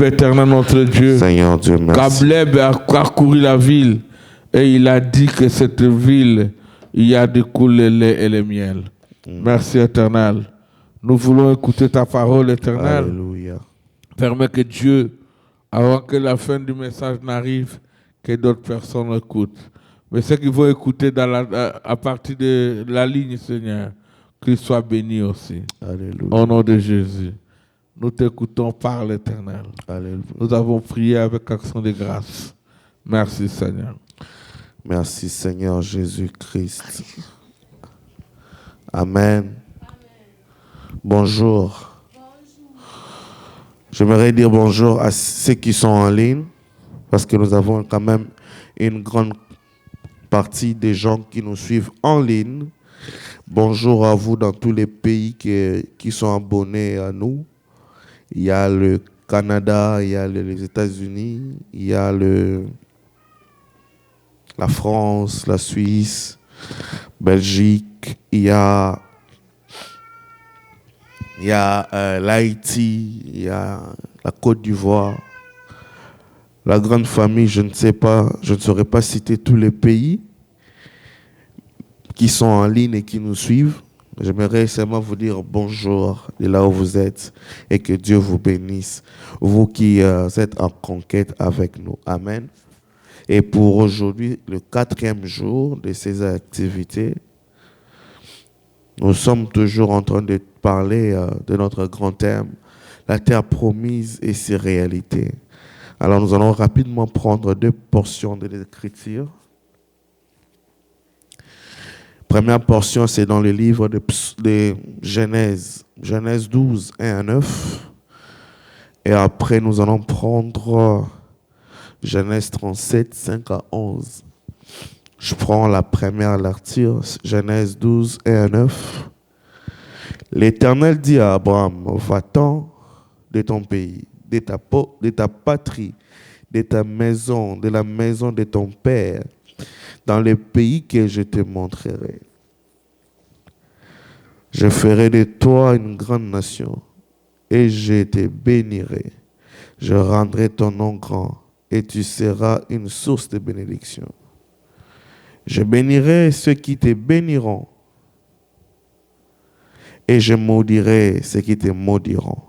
Éternel notre Dieu, Seigneur Dieu, merci. Caleb a parcouru la ville et il a dit que cette ville, il y a de couler le lait et le miel. Merci éternel. Nous voulons écouter ta parole éternelle. Alléluia. Permets que Dieu, avant que la fin du message n'arrive, que d'autres personnes écoutent. Mais ceux qui vont écouter à partir de la ligne, Seigneur, qu'ils soient bénis aussi. Alléluia. Au nom de Jésus. Nous t'écoutons par l'Éternel. Alléluia. Nous avons prié avec action de grâce. Merci Seigneur. Merci Seigneur Jésus-Christ. Amen. Bonjour. J'aimerais dire bonjour à ceux qui sont en ligne, parce que nous avons quand même une grande partie des gens qui nous suivent en ligne. Bonjour à vous dans tous les pays qui sont abonnés à nous. Il y a le Canada, il y a les États-Unis, il y a la France, la Suisse, Belgique, il y a l'Haïti, il y a la Côte d'Ivoire, la grande famille, je ne saurais pas citer tous les pays qui sont en ligne et qui nous suivent. J'aimerais seulement vous dire bonjour de là où vous êtes et que Dieu vous bénisse, vous qui êtes en conquête avec nous. Amen. Et pour aujourd'hui, le 4e jour de ces activités, nous sommes toujours en train de parler de notre grand thème, la terre promise et ses réalités. Alors nous allons rapidement prendre 2 portions de l'Écriture. Première portion, c'est dans le livre de Genèse, Genèse 12, 1 à 9. Et après, nous allons prendre Genèse 37, 5 à 11. Je prends la première lecture, Genèse 12, 1 à 9. L'Éternel dit à Abraham, va-t'en de ton pays, de ta patrie, de ta maison, de la maison de ton père, dans le pays que je te montrerai. Je ferai de toi une grande nation et je te bénirai. Je rendrai ton nom grand et tu seras une source de bénédiction. Je bénirai ceux qui te béniront et je maudirai ceux qui te maudiront.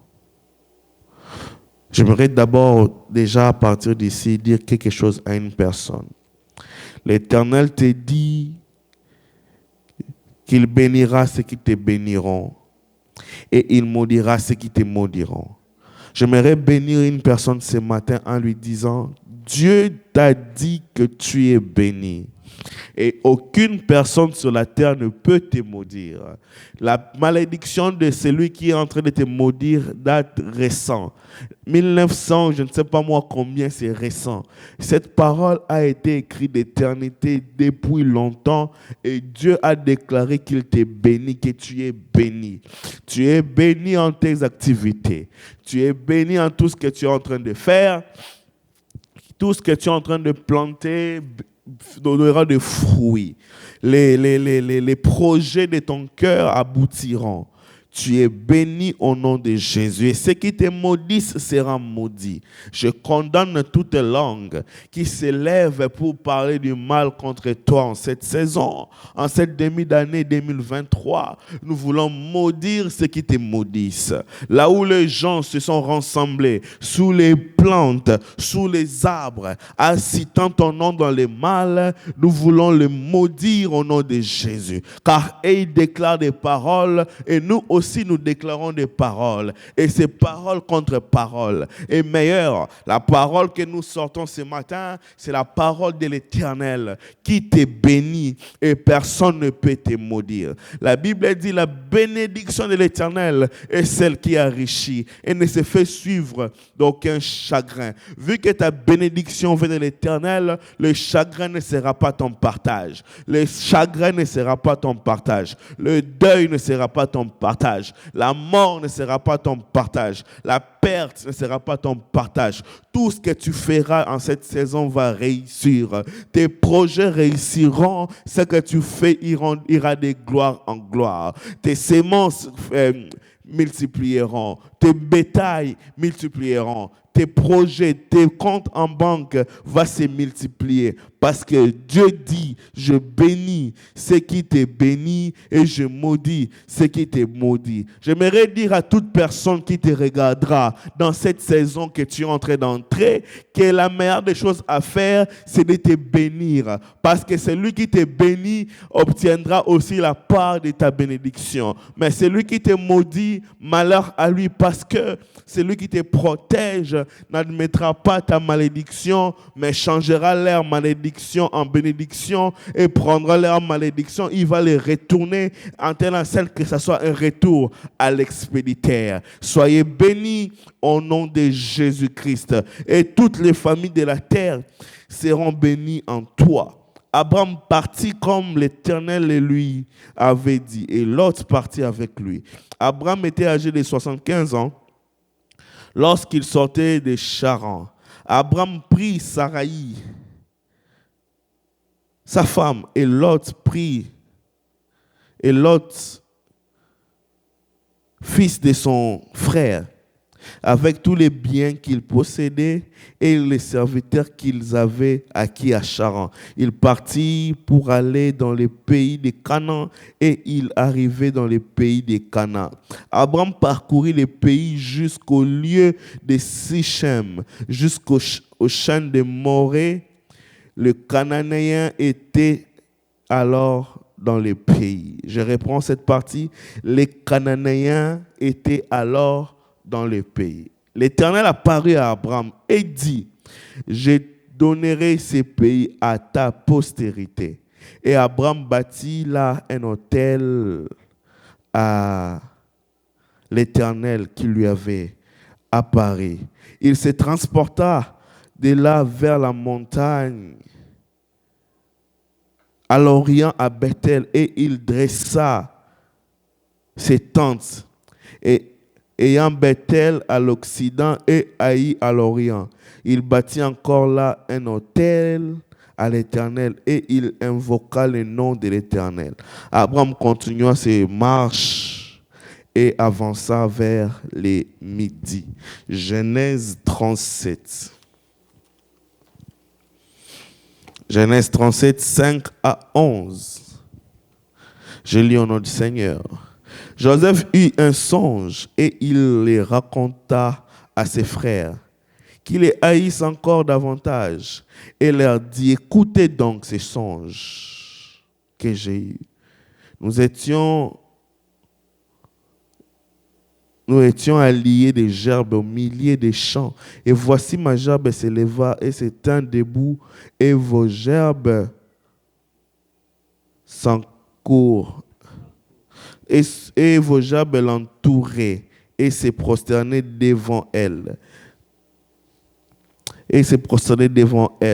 J'aimerais d'abord, déjà à partir d'ici, dire quelque chose à une personne. L'Éternel te dit qu'il bénira ceux qui te béniront et il maudira ceux qui te maudiront. J'aimerais bénir une personne ce matin en lui disant, Dieu t'a dit que tu es béni. Et aucune personne sur la terre ne peut te maudire. La malédiction de celui qui est en train de te maudire date récent. 1900, je ne sais pas moi combien c'est récent. Cette parole a été écrite d'éternité depuis longtemps et Dieu a déclaré qu'il t'est béni, que tu es béni. Tu es béni en tes activités. Tu es béni en tout ce que tu es en train de faire. Tout ce que tu es en train de planter donnera des fruits. Les projets de ton cœur aboutiront. Tu es béni au nom de Jésus. Et ceux qui te maudissent seront maudits. Je condamne toute langue qui s'élève pour parler du mal contre toi en cette saison, en cette demi-d'année 2023. Nous voulons maudire ceux qui te maudissent. Là où les gens se sont rassemblés, sous les plantes, sous les arbres, incitant ton nom dans le mal, nous voulons les maudire au nom de Jésus. Car ils déclarent des paroles et nous aussi nous déclarons des paroles. Et ces paroles contre paroles est meilleure. La parole que nous sortons ce matin, c'est la parole de l'Éternel qui te bénit et personne ne peut te maudire. La Bible dit la bénédiction de l'Éternel est celle qui enrichit et ne se fait suivre d'aucun chagrin. Vu que ta bénédiction vient de l'Éternel, le chagrin ne sera pas ton partage. Le chagrin ne sera pas ton partage. Le deuil ne sera pas ton partage. La mort ne sera pas ton partage. La perte ne sera pas ton partage. Tout ce que tu feras en cette saison va réussir. Tes projets réussiront. Ce que tu fais ira de gloire en gloire. Tes semences multiplieront. Tes bétails multiplieront. tes projets, tes comptes en banque vont se multiplier. Parce que Dieu dit, je bénis ceux qui te bénissent et je maudis ceux qui te maudissent. J'aimerais dire à toute personne qui te regardera dans cette saison que tu es en train d'entrer, que la meilleure des choses à faire, c'est de te bénir. Parce que celui qui te bénit obtiendra aussi la part de ta bénédiction. Mais celui qui te maudit, malheur à lui, parce que celui qui te protège n'admettra pas ta malédiction, mais changera leur malédiction en bénédiction et prendra leur malédiction. Il va les retourner en telle sorte que ce soit un retour à l'expéditeur. Soyez bénis au nom de Jésus-Christ. Et toutes les familles de la terre seront bénies en toi. Abraham partit comme l'Éternel le lui avait dit, et Lot partit avec lui. Abraham était âgé de 75 ans lorsqu'il sortait de Charan. Abraham prit Saraï, sa femme, et Lot, fils de son frère, avec tous les biens qu'ils possédaient et les serviteurs qu'ils avaient acquis à Charan. Il partit pour aller dans le pays de Canaan et il arrivait dans le pays de Canaan. Abraham parcourut le pays jusqu'au lieu de Sichem, jusqu'au champ de Morée. Le Cananéen était alors dans le pays. Je reprends cette partie. Les Cananéens étaient alors dans le pays. L'Éternel apparut à Abraham et dit, je donnerai ces pays à ta postérité. Et Abraham bâtit là un autel à l'Éternel qui lui avait apparu. Il se transporta de là vers la montagne à l'orient à Bethel, et il dressa ses tentes, et ayant Bethel à l'occident et Haï à l'orient. Il bâtit encore là un autel à l'Éternel et il invoqua le nom de l'Éternel. Abraham continua ses marches et avança vers les midi. Genèse 37. Genèse 37, 5 à 11. Je lis au nom du Seigneur. Joseph eut un songe et il les raconta à ses frères, qui les haïssent encore davantage, et leur dit, écoutez donc ces songes que j'ai eus. Nous étions alliés des gerbes au milieu des champs. Et voici ma gerbe s'éleva et se tint debout, et vos gerbes s'encourent. Et vos gerbes l'entouraient et se prosternaient devant elle.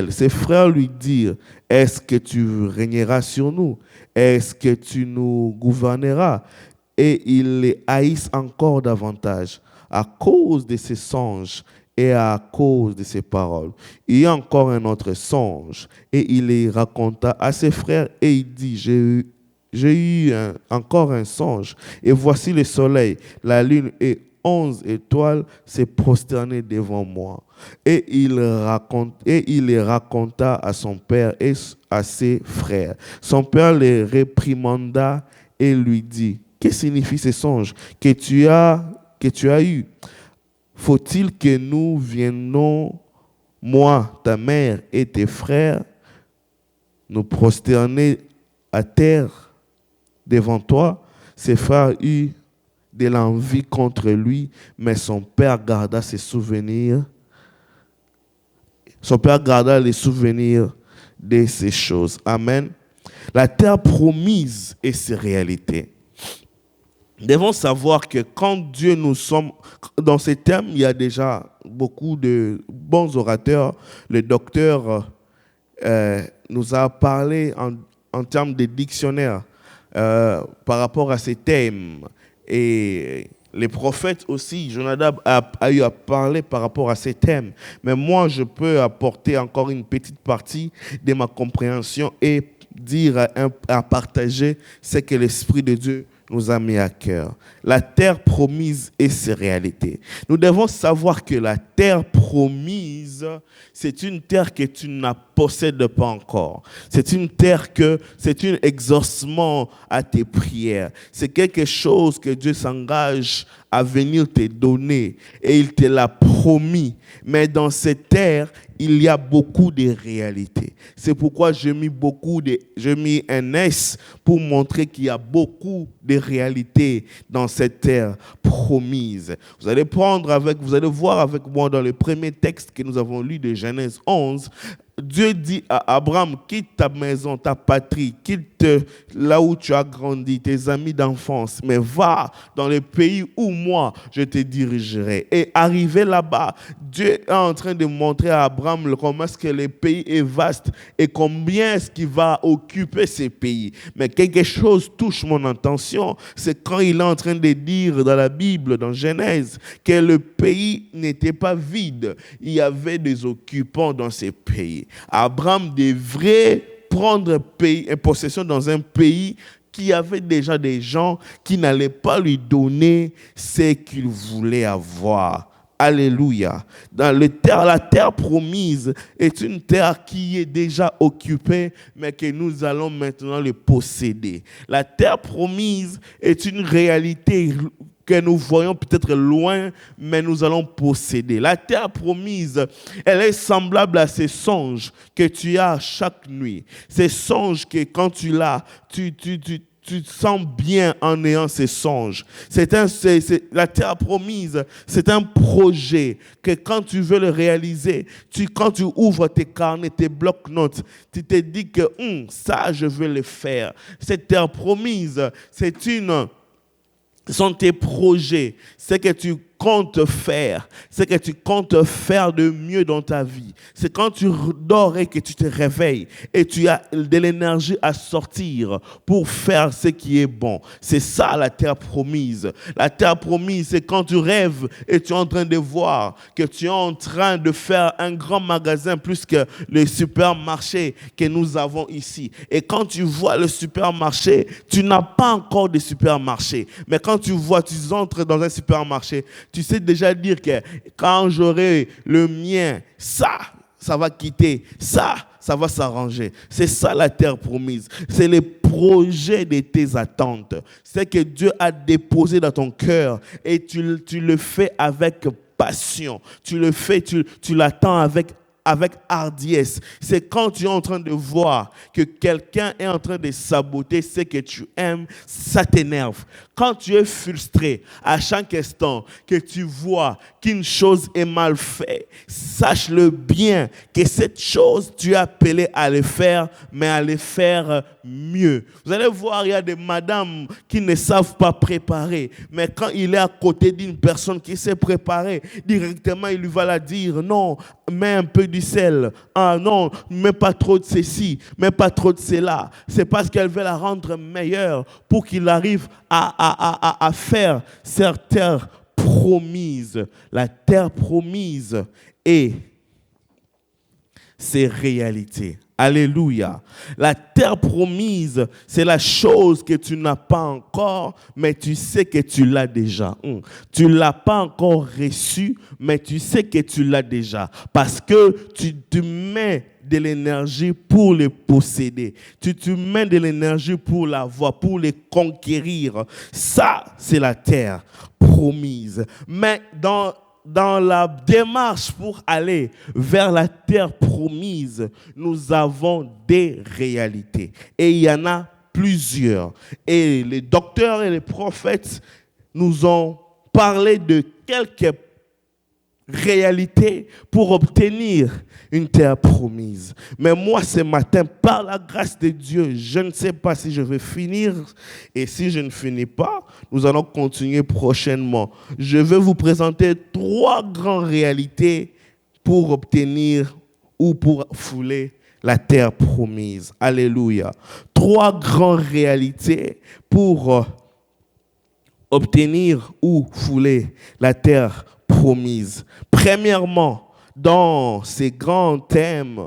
Ses frères lui dirent, est-ce que tu régneras sur nous? Est-ce que tu nous gouverneras? Et ils les haïssent encore davantage à cause de ces songes et à cause de ces paroles. Il y a encore un autre songe, et il les raconta à ses frères, et il dit, j'ai eu encore un songe, et voici le soleil, la lune et 11 étoiles se prosternaient devant moi. Et il les raconta à son père et à ses frères. Son père les réprimanda et lui dit, que signifient ces songes que tu as eus? Faut-il que nous viennons, moi, ta mère et tes frères, nous prosterner à terre devant toi? Ses frères eurent de l'envie contre lui, mais son père garda ses souvenirs. Son père garda les souvenirs de ces choses. Amen. La terre promise et ses réalités. Nous devons savoir que quand Dieu nous sommes, dans ces termes, il y a déjà beaucoup de bons orateurs. Le docteur nous a parlé en termes de dictionnaire par rapport à ces thèmes. Et les prophètes aussi, Jonadab a eu à parler par rapport à ces thèmes. Mais moi, je peux apporter encore une petite partie de ma compréhension et dire à partager ce que l'Esprit de Dieu nous a mis à cœur. la terre promise et ses réalités. Nous devons savoir que la terre promise, c'est une terre que tu ne possèdes pas encore. C'est une terre que c'est un exaucement à tes prières. C'est quelque chose que Dieu s'engage à venir te donner et il te l'a promis. Mais dans cette terre, il y a beaucoup de réalités. C'est pourquoi j'ai mis un S pour montrer qu'il y a beaucoup de réalités dans cette terre promise. Vous allez voir avec moi dans le premier texte que nous avons lu de Genèse 11, Dieu dit à Abraham, quitte ta maison, ta patrie, quitte là où tu as grandi, tes amis d'enfance, mais va dans le pays où moi je te dirigerai. Et arrivé là-bas, Dieu est en train de montrer à Abraham comment est-ce que le pays est vaste et combien est-ce qu'il va occuper ces pays. Mais quelque chose touche mon attention, c'est quand il est en train de dire dans la Bible, dans Genèse, que le pays n'était pas vide. Il y avait des occupants dans ces pays. Abraham devrait prendre possession dans un pays qui avait déjà des gens qui n'allaient pas lui donner ce qu'il voulait avoir. Alléluia. La terre promise est une terre qui est déjà occupée, mais que nous allons maintenant le posséder. La terre promise est une réalité que nous voyons peut-être loin, mais nous allons posséder. La terre promise, elle est semblable à ces songes que tu as chaque nuit. Ces songes que quand tu l'as, tu te sens bien en ayant ces songes. La terre promise, c'est un projet que quand tu veux le réaliser, quand tu ouvres tes carnets, tes blocs-notes, tu te dis que ça, je veux le faire. Cette terre promise, ce sont tes projets, ce que tu comptes faire, ce que tu comptes faire de mieux dans ta vie. C'est quand tu dors et que tu te réveilles et tu as de l'énergie à sortir pour faire ce qui est bon. C'est ça la terre promise. La terre promise, c'est quand tu rêves et tu es en train de voir que tu es en train de faire un grand magasin plus que le supermarché que nous avons ici. Et quand tu vois le supermarché, tu n'as pas encore de supermarché. Mais quand tu entres dans un supermarché, tu sais déjà dire que quand j'aurai le mien, ça va quitter, ça va s'arranger. C'est ça la terre promise. C'est le projet de tes attentes. C'est que Dieu a déposé dans ton cœur et tu le fais avec passion. Tu le fais, tu l'attends avec hardiesse. C'est quand tu es en train de voir que quelqu'un est en train de saboter ce que tu aimes, ça t'énerve. Quand tu es frustré à chaque instant que tu vois qu'une chose est mal faite, sache-le bien que cette chose, tu es appelé à le faire, mais à le faire mieux. Vous allez voir, il y a des madames qui ne savent pas préparer, mais quand il est à côté d'une personne qui sait préparer, directement il lui va la dire, non, mets un peu du sel. Ah non, mets pas trop de ceci, mets pas trop de cela. C'est parce qu'elle veut la rendre meilleure pour qu'il arrive à faire cette terre promise. La terre promise et ses réalités. Alléluia. La terre promise, c'est la chose que tu n'as pas encore, mais tu sais que tu l'as déjà. Tu ne l'as pas encore reçue, mais tu sais que tu l'as déjà. Parce que tu mets de l'énergie pour le posséder. Tu mets de l'énergie pour l'avoir, pour le conquérir. Ça, c'est la terre promise. Mais dans la démarche pour aller vers la terre promise, nous avons des réalités. Et il y en a plusieurs. Et les docteurs et les prophètes nous ont parlé de quelques réalités pour obtenir une terre promise. Mais moi, ce matin, par la grâce de Dieu, je ne sais pas si je vais finir. Et si je ne finis pas, nous allons continuer prochainement. Je vais vous présenter 3 grandes réalités pour obtenir ou pour fouler la terre promise. Alléluia. 3 grandes réalités pour obtenir ou fouler la terre promise. Premièrement, dans ces grands thèmes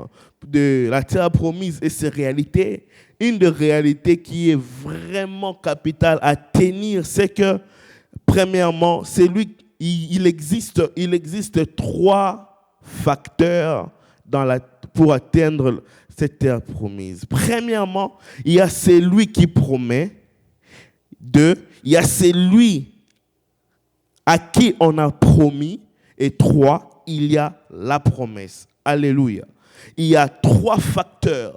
de la terre promise et ses réalités, une des réalités qui est vraiment capitale à tenir, c'est que Premièrement, c'est lui, il existe 3 facteurs pour atteindre cette terre promise. Premièrement, il y a celui qui promet. 2, il y a celui à qui on a promis. Et 3, il y a la promesse. Alléluia. Il y a 3 facteurs.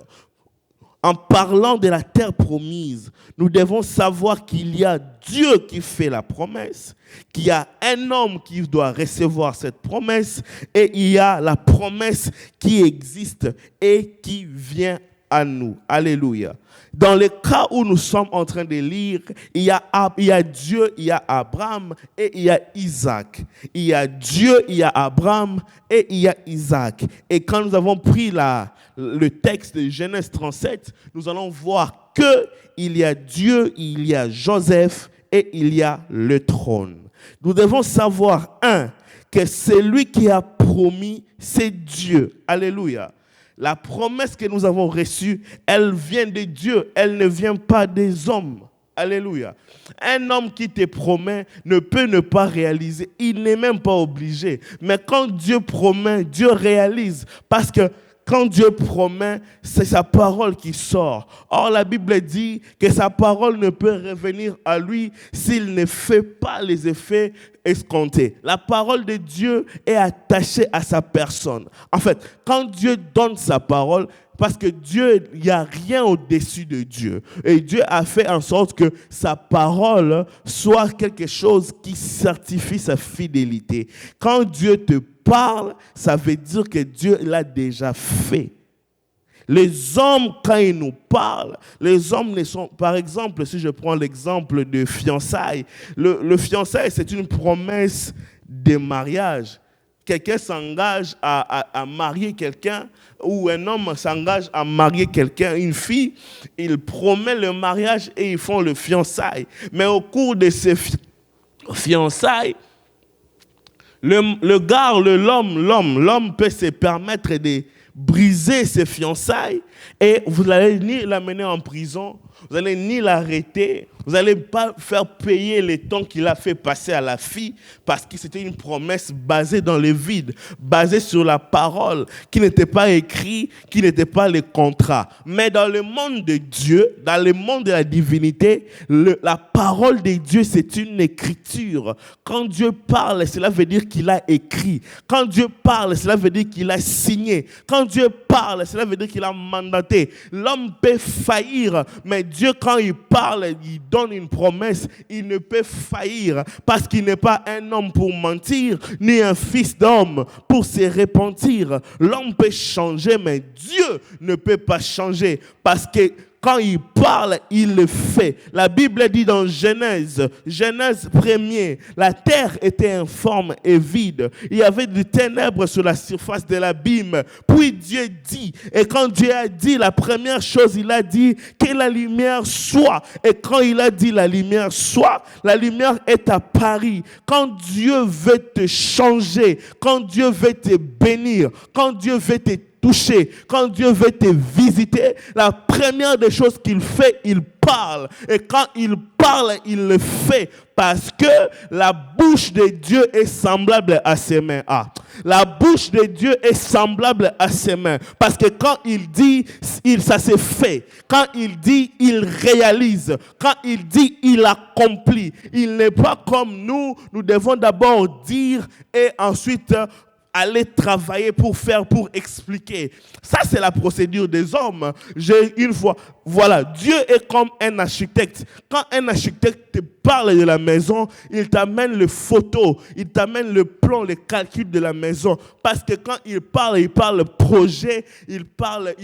En parlant de la terre promise, nous devons savoir qu'il y a Dieu qui fait la promesse, qu'il y a un homme qui doit recevoir cette promesse, et il y a la promesse qui existe et qui vient à nous. Alléluia. Dans le cas où nous sommes en train de lire, il y a Dieu, il y a Abraham et il y a Isaac. Il y a Dieu, il y a Abraham et il y a Isaac. Et quand nous avons pris le texte de Genèse 37, nous allons voir qu'il y a Dieu, il y a Joseph et il y a le trône. Nous devons savoir, que celui qui a promis, c'est Dieu. Alléluia. La promesse que nous avons reçue, elle vient de Dieu, elle ne vient pas des hommes. Alléluia. Un homme qui te promet ne peut ne pas réaliser. Il n'est même pas obligé. Mais quand Dieu promet, Dieu réalise. Parce que quand Dieu promet, c'est sa parole qui sort. Or, la Bible dit que sa parole ne peut revenir à lui s'il ne fait pas les effets escomptés. La parole de Dieu est attachée à sa personne. En fait, quand Dieu donne sa parole, parce que Dieu, il n'y a rien au-dessus de Dieu. Et Dieu a fait en sorte que sa parole soit quelque chose qui certifie sa fidélité. Quand Dieu te parle, ça veut dire que Dieu l'a déjà fait. Les hommes, quand ils nous parlent, les hommes ne sont... Par exemple, si je prends l'exemple de fiançailles, le fiançailles, c'est une promesse de mariage. Quelqu'un s'engage à marier quelqu'un, ou un homme s'engage à marier quelqu'un, une fille, il promet le mariage et ils font le fiançailles. Mais au cours de ces fiançailles, l'homme peut se permettre de briser ses fiançailles et vous n'allez ni l'amener en prison, vous n'allez ni l'arrêter, vous n'allez pas faire payer les temps qu'il a fait passer à la fille parce que c'était une promesse basée dans le vide, basée sur la parole, qui n'était pas écrite, qui n'était pas le contrat. Mais dans le monde de Dieu, dans le monde de la divinité, la parole de Dieu, c'est une écriture. Quand Dieu parle, cela veut dire qu'il a écrit. Quand Dieu parle, cela veut dire qu'il a signé. Quand Dieu parle, cela veut dire qu'il a mandaté. L'homme peut faillir, mais Dieu, quand il parle, il donne une promesse, il ne peut faillir parce qu'il n'est pas un homme pour mentir, ni un fils d'homme pour se repentir. L'homme peut changer, mais Dieu ne peut pas changer parce que quand il parle, il le fait. La Bible dit dans Genèse 1er, la terre était informe et vide. Il y avait des ténèbres sur la surface de l'abîme. Puis Dieu dit, et quand Dieu a dit, la première chose, il a dit que la lumière soit. Et quand il a dit la lumière soit, la lumière est apparue. Quand Dieu veut te changer, quand Dieu veut te bénir, quand Dieu veut te toucher, quand Dieu veut te visiter, la première des choses qu'il fait, il parle. Et quand il parle, il le fait. Parce que la bouche de Dieu est semblable à ses mains. La bouche de Dieu est semblable à ses mains. Parce que quand il dit, ça s'est fait. Quand il dit, il réalise. Quand il dit, il accomplit. Il n'est pas comme nous. Nous devons d'abord dire et ensuite aller travailler pour expliquer. Ça, c'est la procédure des hommes. Voilà, Dieu est comme un architecte. Quand un architecte te parle de la maison, il t'amène les photos, il t'amène le plan, les calculs de la maison. Parce que quand il parle projet, il parle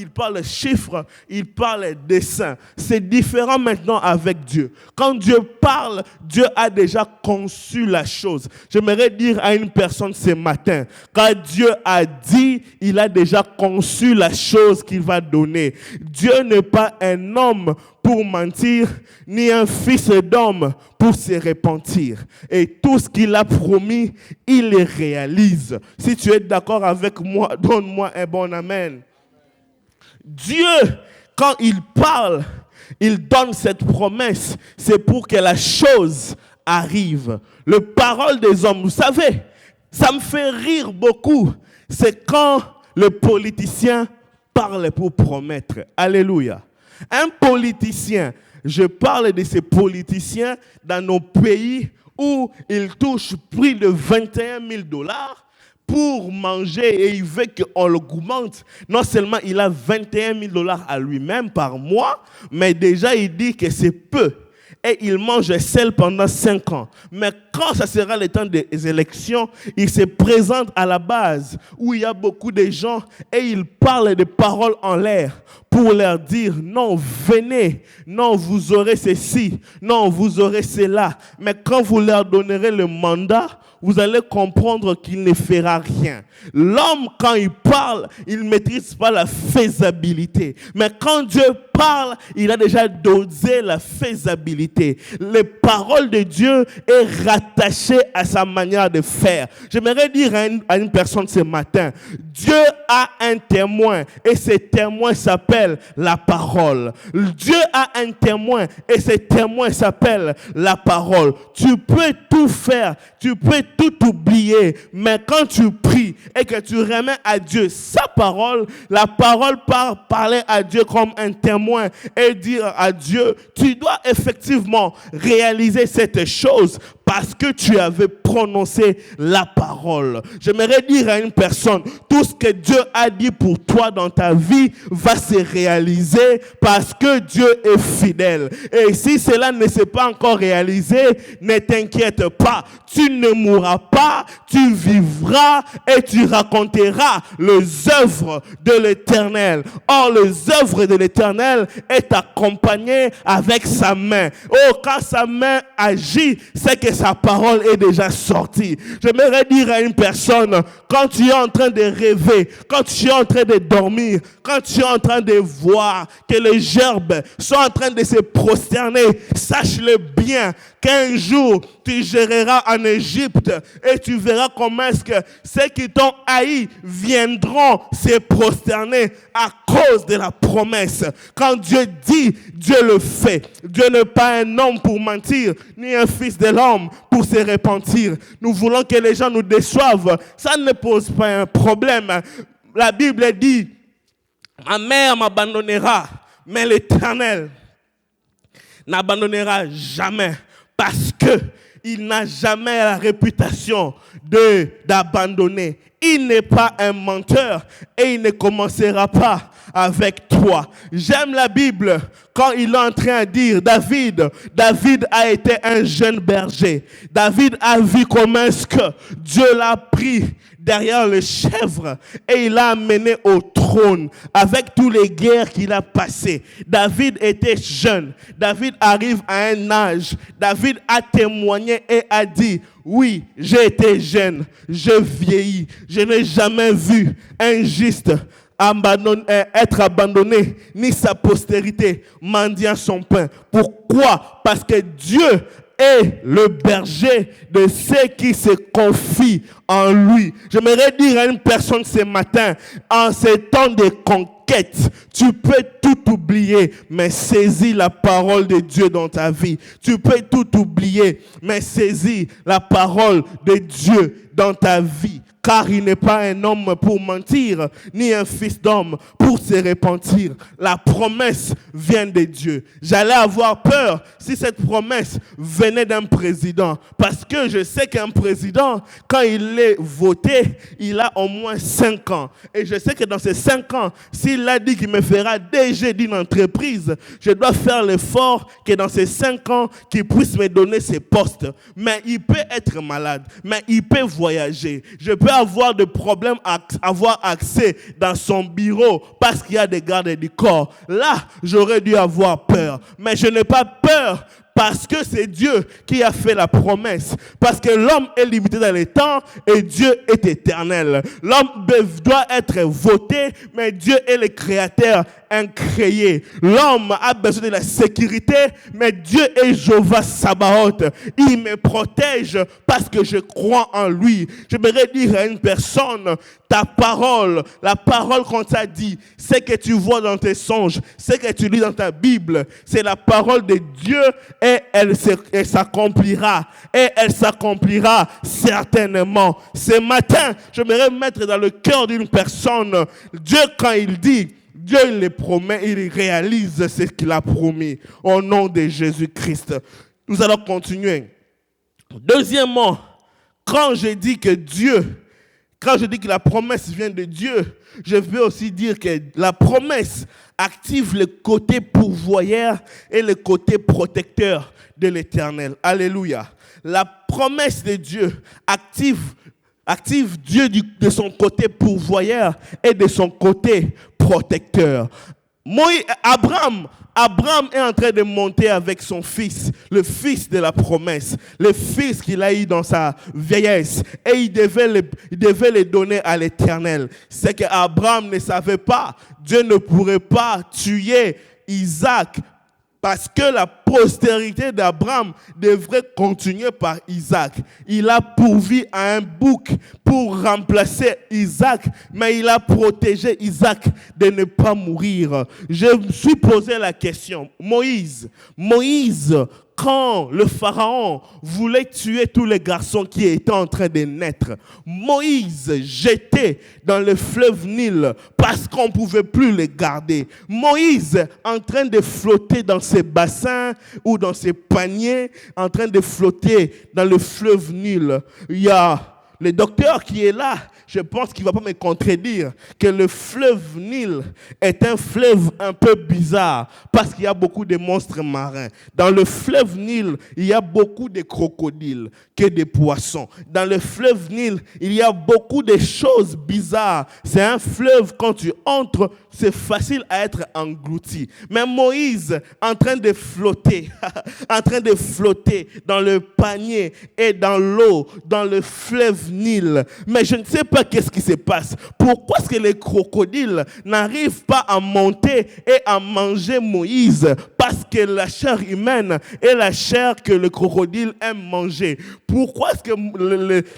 chiffres, il parle dessin. C'est différent maintenant avec Dieu. Quand Dieu parle, Dieu a déjà conçu la chose. J'aimerais dire à une personne ce matin, quand Dieu a dit, il a déjà conçu la chose qu'il va donner. Dieu n'est pas un homme pour mentir, ni un fils d'homme pour se repentir. Et tout ce qu'il a promis, il le réalise. Si tu es d'accord avec moi, donne-moi un bon amen. Dieu, quand il parle, il donne cette promesse, c'est pour que la chose arrive. Les paroles des hommes, vous savez, ça me fait rire beaucoup. C'est quand le politicien parle pour promettre. Alléluia. Un politicien, je parle de ces politiciens dans nos pays où ils touchent plus de 21 000 $ pour manger et il veut qu'on l'augmente. Non seulement il a 21 000 $ à lui-même par mois, mais déjà il dit que c'est peu. Et il mange seul pendant 5 ans. Mais quand ça sera le temps des élections, il se présente à la base où il y a beaucoup de gens et il parle des paroles en l'air pour leur dire non, venez, non, vous aurez ceci, non, vous aurez cela. Mais quand vous leur donnerez le mandat, vous allez comprendre qu'il ne fera rien. L'homme, quand il parle, il ne maîtrise pas la faisabilité. Mais quand Dieu parle, il a déjà dosé la faisabilité. Les paroles de Dieu est rattachée à sa manière de faire. J'aimerais dire à une personne ce matin, Dieu a un témoin et ce témoin s'appelle la parole. Dieu a un témoin et ce témoin s'appelle la parole. Tu peux tout faire, tu peux tout oublier, mais quand tu pries et que tu remets à Dieu sa parole, la parole parler à Dieu comme un témoin et dire à Dieu, tu dois effectivement réaliser cette chose parce que tu avais prononcé la parole. J'aimerais dire à une personne, tout ce que Dieu a dit pour toi dans ta vie va se réaliser parce que Dieu est fidèle. Et si cela ne s'est pas encore réalisé, ne t'inquiète pas, tu ne mourras pas, tu vivras et tu raconteras les œuvres de l'Éternel. Or, les œuvres de l'Éternel est accompagnées avec sa main. Oh, quand sa main agit, c'est que sa parole est déjà sortie. J'aimerais dire à une personne, quand tu es en train de rêver, quand tu es en train de dormir, quand tu es en train de voir que les gerbes sont en train de se prosterner, sache-le bien qu'un jour, tu géreras en Égypte et tu verras comment est-ce que ceux qui t'ont haï viendront se prosterner à cause de la promesse. Quand Dieu dit, Dieu le fait. Dieu n'est pas un homme pour mentir, ni un fils de l'homme pour se repentir. Nous voulons que les gens nous déçoivent. Ça ne pose pas un problème. La Bible dit, ma mère m'abandonnera, mais l'Éternel n'abandonnera jamais. Parce que il n'a jamais la réputation d'abandonner. Il n'est pas un menteur et il ne commencera pas avec toi. J'aime la Bible quand il est en train de dire David a été un jeune berger. David a vu comment est-ce que Dieu l'a pris derrière le chèvre et il l'a amené au trône avec tous les guerres qu'il a passées. David était jeune. David arrive à un âge. David a témoigné et a dit, oui, j'ai été jeune, je vieillis. Je n'ai jamais vu un juste être abandonné, ni sa postérité mendiant son pain. Pourquoi? Parce que Dieu est le berger de ceux qui se confient en lui. J'aimerais dire à une personne ce matin, en ces temps de conquête, tu peux tout oublier, mais saisis la parole de Dieu dans ta vie. Tu peux tout oublier, mais saisis la parole de Dieu dans ta vie. Car il n'est pas un homme pour mentir, ni un fils d'homme pour se repentir. La promesse vient de Dieu. J'allais avoir peur si cette promesse venait d'un président. Parce que je sais qu'un président, quand il est voté, il a au moins 5 ans. Et je sais que dans ces 5 ans, s'il a dit qu'il me fera DG d'une entreprise, je dois faire l'effort que dans ces 5 ans, qu'il puisse me donner ses postes. Mais il peut être malade, mais il peut voyager. Je peux avoir des problèmes à avoir accès dans son bureau parce qu'il y a des gardes du corps. Là, j'aurais dû avoir peur. Mais je n'ai pas peur parce que c'est Dieu qui a fait la promesse. Parce que l'homme est limité dans le temps et Dieu est éternel. L'homme doit être voté, mais Dieu est le créateur incréé. L'homme a besoin de la sécurité, mais Dieu est Jéhovah Sabaoth. Il me protège parce que je crois en lui. J'aimerais dire à une personne, ta parole, la parole qu'on t'a dit, ce que tu vois dans tes songes, ce que tu lis dans ta Bible, c'est la parole de Dieu et elle s'accomplira. Et elle s'accomplira certainement. Ce matin, j'aimerais mettre dans le cœur d'une personne, Dieu quand il dit, Dieu il les promet, il réalise ce qu'il a promis. Au nom de Jésus-Christ. Nous allons continuer. Deuxièmement, quand je dis que la promesse vient de Dieu, je veux aussi dire que la promesse active le côté pourvoyeur et le côté protecteur de l'Éternel. Alléluia. La promesse de Dieu active Dieu de son côté pourvoyeur et de son côté protecteur. Abraham est en train de monter avec son fils, le fils de la promesse, le fils qu'il a eu dans sa vieillesse, et il devait le donner à l'Éternel. C'est qu'Abraham ne savait pas, Dieu ne pourrait pas tuer Isaac, parce que la postérité d'Abraham devrait continuer par Isaac. Il a pourvu à un bouc pour remplacer Isaac, mais il a protégé Isaac de ne pas mourir. Je me suis posé la question, Moïse, quand le pharaon voulait tuer tous les garçons qui étaient en train de naître, Moïse jetait dans le fleuve Nil parce qu'on ne pouvait plus les garder. Moïse en train de flotter dans ses bassins ou dans ses paniers, en train de flotter dans le fleuve Nil. Il y a le docteur qui est là, je pense qu'il ne va pas me contredire que le fleuve Nil est un fleuve un peu bizarre parce qu'il y a beaucoup de monstres marins. Dans le fleuve Nil, il y a beaucoup de crocodiles que des poissons. Dans le fleuve Nil, il y a beaucoup de choses bizarres. C'est un fleuve, quand tu entres, c'est facile à être englouti. Mais Moïse, en train de flotter dans le panier et dans l'eau, dans le fleuve Nil. Mais je ne sais pas qu'est-ce qui se passe. Pourquoi est-ce que les crocodiles n'arrivent pas à monter et à manger Moïse? Parce que la chair humaine est la chair que le crocodile aime manger. Pourquoi est-ce que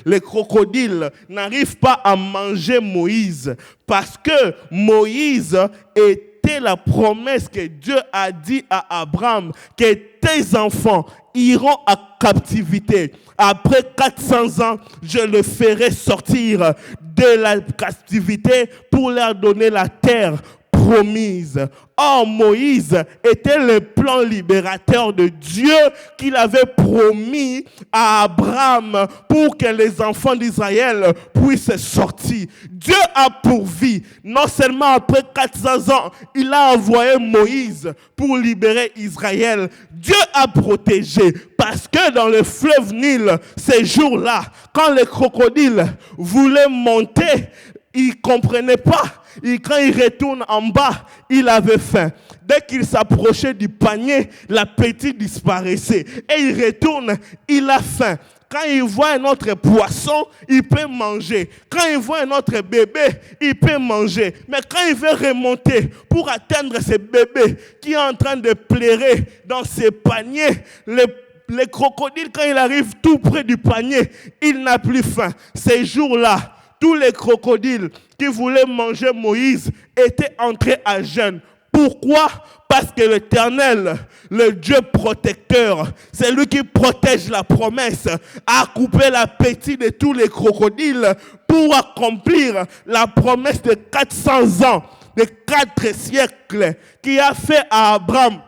les crocodiles n'arrivent pas à manger Moïse? Parce que Moïse était la promesse que Dieu a dit à Abraham, que tes enfants iront à captivité. Après 400 ans, je le ferai sortir de la captivité pour leur donner la terre promise. Or, Moïse était le plan libérateur de Dieu qu'il avait promis à Abraham pour que les enfants d'Israël puissent sortir. Dieu a pourvu. Non seulement après 400 ans, il a envoyé Moïse pour libérer Israël. Dieu a protégé parce que dans le fleuve Nil, ces jours-là, quand les crocodiles voulaient monter, ils ne comprenaient pas. Et quand il retourne en bas, il avait faim. Dès qu'il s'approchait du panier, l'appétit disparaissait. Et il retourne, il a faim. Quand il voit un autre poisson, il peut manger. Quand il voit un autre bébé, il peut manger. Mais quand il veut remonter pour atteindre ce bébé qui est en train de pleurer dans ses paniers, les crocodiles, quand il arrive tout près du panier, il n'a plus faim. Ces jours-là, tous les crocodiles qui voulaient manger Moïse étaient entrés à jeûne. Pourquoi? Parce que l'Éternel, le Dieu protecteur, c'est lui qui protège la promesse, a coupé l'appétit de tous les crocodiles pour accomplir la promesse de 400 ans, de 4 siècles, qui a fait à Abraham.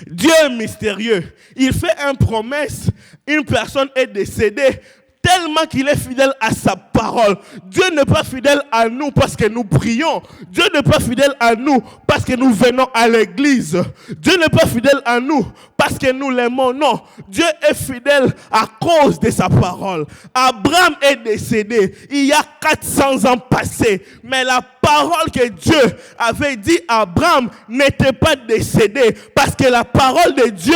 Dieu est mystérieux. Il fait une promesse, une personne est décédée, tellement qu'il est fidèle à sa parole. Dieu n'est pas fidèle à nous parce que nous prions. Dieu n'est pas fidèle à nous parce que nous venons à l'église. Dieu n'est pas fidèle à nous parce que nous l'aimons. Non, Dieu est fidèle à cause de sa parole. Abraham est décédé. Il y a 400 ans passés. Mais la parole que Dieu avait dit à Abraham n'était pas décédée parce que la parole de Dieu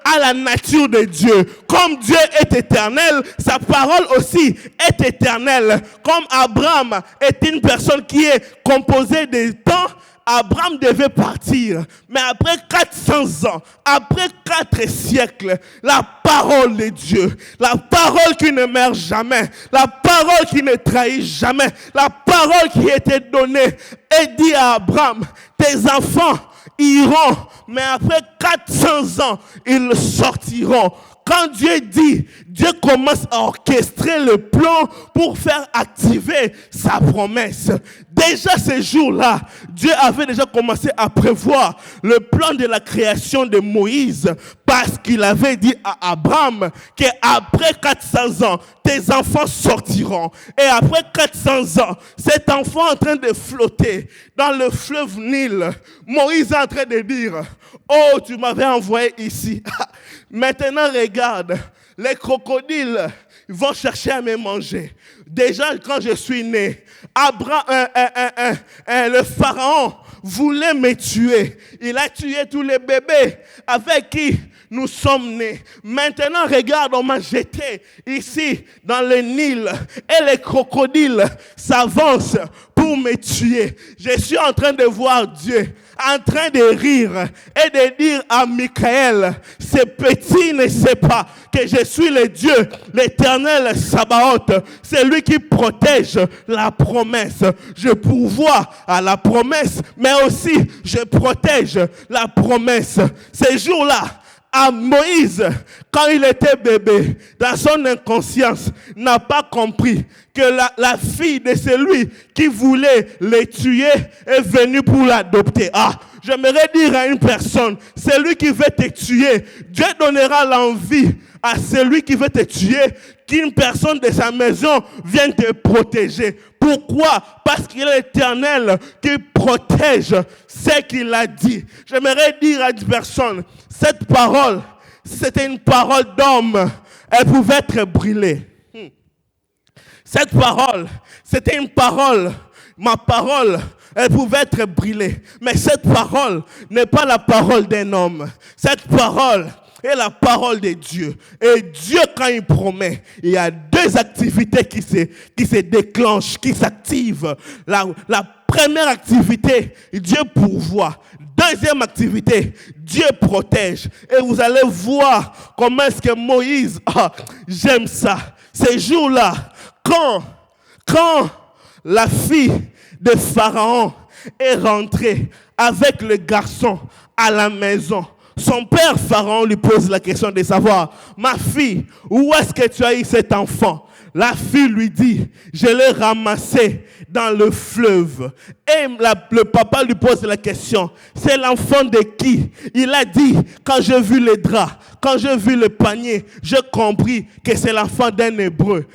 a la nature de Dieu. Comme Dieu est éternel, sa parole aussi est éternelle. Comme Abraham est une personne qui est composée de temps, Abraham devait partir. Mais après 400 ans, après 4 siècles, la parole de Dieu, la parole qui ne meurt jamais, la parole qui ne trahit jamais, la parole qui était donnée et dit à Abraham, tes enfants iront, mais après 400 ans, ils sortiront. Quand Dieu dit, Dieu commence à orchestrer le plan pour faire activer sa promesse. Déjà ce jour-là, Dieu avait déjà commencé à prévoir le plan de la création de Moïse parce qu'il avait dit à Abraham qu'après 400 ans, tes enfants sortiront. Et après 400 ans, cet enfant en train de flotter dans le fleuve Nil, Moïse est en train de dire, oh, tu m'avais envoyé ici. Maintenant, regarde, les crocodiles vont chercher à me manger. Déjà, quand je suis né, le pharaon voulait me tuer. Il a tué tous les bébés avec qui nous sommes nés. Maintenant, regarde, on m'a jeté ici dans le Nil et les crocodiles s'avancent pour me tuer. Je suis en train de voir Dieu en train de rire et de dire à Michael, ce petit ne sait pas que je suis le Dieu, l'Éternel Sabaoth. C'est lui qui protège la promesse. Je pourvois à la promesse, mais aussi je protège la promesse. Ces jours-là, à Moïse, quand il était bébé, dans son inconscience, n'a pas compris que la fille de celui qui voulait le tuer est venue pour l'adopter. J'aimerais dire à une personne, celui qui veut te tuer, Dieu donnera l'envie à celui qui veut te tuer qu'une personne de sa maison vienne te protéger. Pourquoi? Parce qu'il est l'Éternel qui protège ce qu'il a dit. J'aimerais dire à une personne, cette parole, c'était une parole d'homme, elle pouvait être brûlée. Cette parole, c'était une parole, ma parole, elle pouvait être brûlée. Mais cette parole n'est pas la parole d'un homme. Cette parole est la parole de Dieu. Et Dieu, quand il promet, il y a 2 activités qui se déclenchent, qui s'activent. La première activité, Dieu pourvoit. Deuxième activité, Dieu protège. Et vous allez voir comment est-ce que Moïse, j'aime ça. Ces jours-là, quand la fille de Pharaon est rentrée avec le garçon à la maison, son père Pharaon lui pose la question de savoir, ma fille, où est-ce que tu as eu cet enfant? La fille lui dit, je l'ai ramassé dans le fleuve. Et le papa lui pose la question, c'est l'enfant de qui? Il a dit, quand j'ai vu les draps, quand j'ai vu le panier, j'ai compris que c'est l'enfant d'un Hébreu.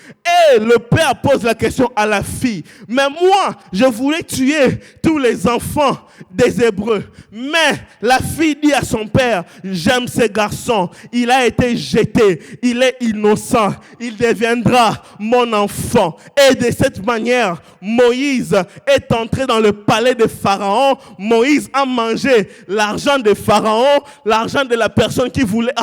Et le père pose la question à la fille, mais moi, je voulais tuer tous les enfants des Hébreux. Mais la fille dit à son père, j'aime ce garçon, il a été jeté, il est innocent, il deviendra mon enfant. Et de cette manière, Moïse est entré dans le palais de Pharaon. Moïse a mangé l'argent de Pharaon, l'argent de la personne qui voulait